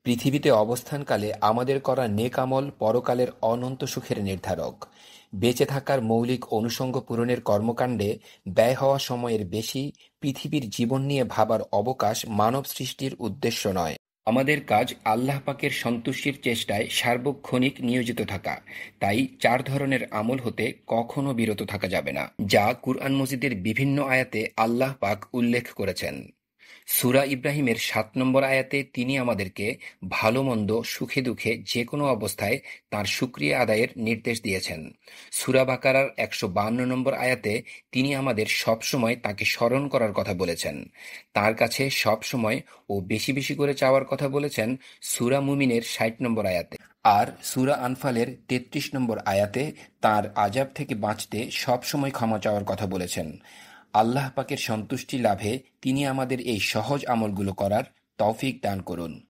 পৃথিবীতে অবস্থানকালে আমাদের করা নেক আমল পরকালের অনন্ত সুখের নির্ধারক। বেঁচে থাকার মৌলিক অনুষঙ্গ পূরণের কর্মকাণ্ডে ব্যয় হওয়া সময়ের বেশি পৃথিবীর জীবন নিয়ে ভাবার অবকাশ মানব সৃষ্টির উদ্দেশ্য নয়। আমাদের কাজ আল্লাহ পাকের সন্তুষ্টির চেষ্টায় সার্বক্ষণিক নিয়োজিত থাকা। তাই 4 ধরনের আমল হতে কখনো বিরত থাকা যাবে না, যা কুরআন মজিদের বিভিন্ন আয়াতে আল্লাহ পাক উল্লেখ করেছেন। সূরা ইব্রাহিমের 7 নম্বর আয়াতে তিনি আমাদেরকে ভালো-মন্দ, সুখে-দুঃখে যেকোনো অবস্থায় তাঁর শুকরিয়া আদায়ের নির্দেশ দিয়েছেন। সূরা বাকারার 152 নম্বর আয়াতে তিনি আমাদের সবসময় তাঁকে স্মরণ করার কথা বলেছেন। তাঁর কাছে সবসময় ও বেশি বেশি করে চাওয়ার কথা বলেছেন সূরা মুমিনের 60 নম্বর আয়াতে। আর সূরা আনফালের 33 নম্বর আয়াতে তাঁর আযাব থেকে বাঁচতে সবসময় ক্ষমা চাওয়ার কথা বলেছেন। আল্লাহ পাকের সন্তুষ্টি লাভে তিনি আমাদের এই সহজ আমলগুলো করার তৌফিক দান করুন।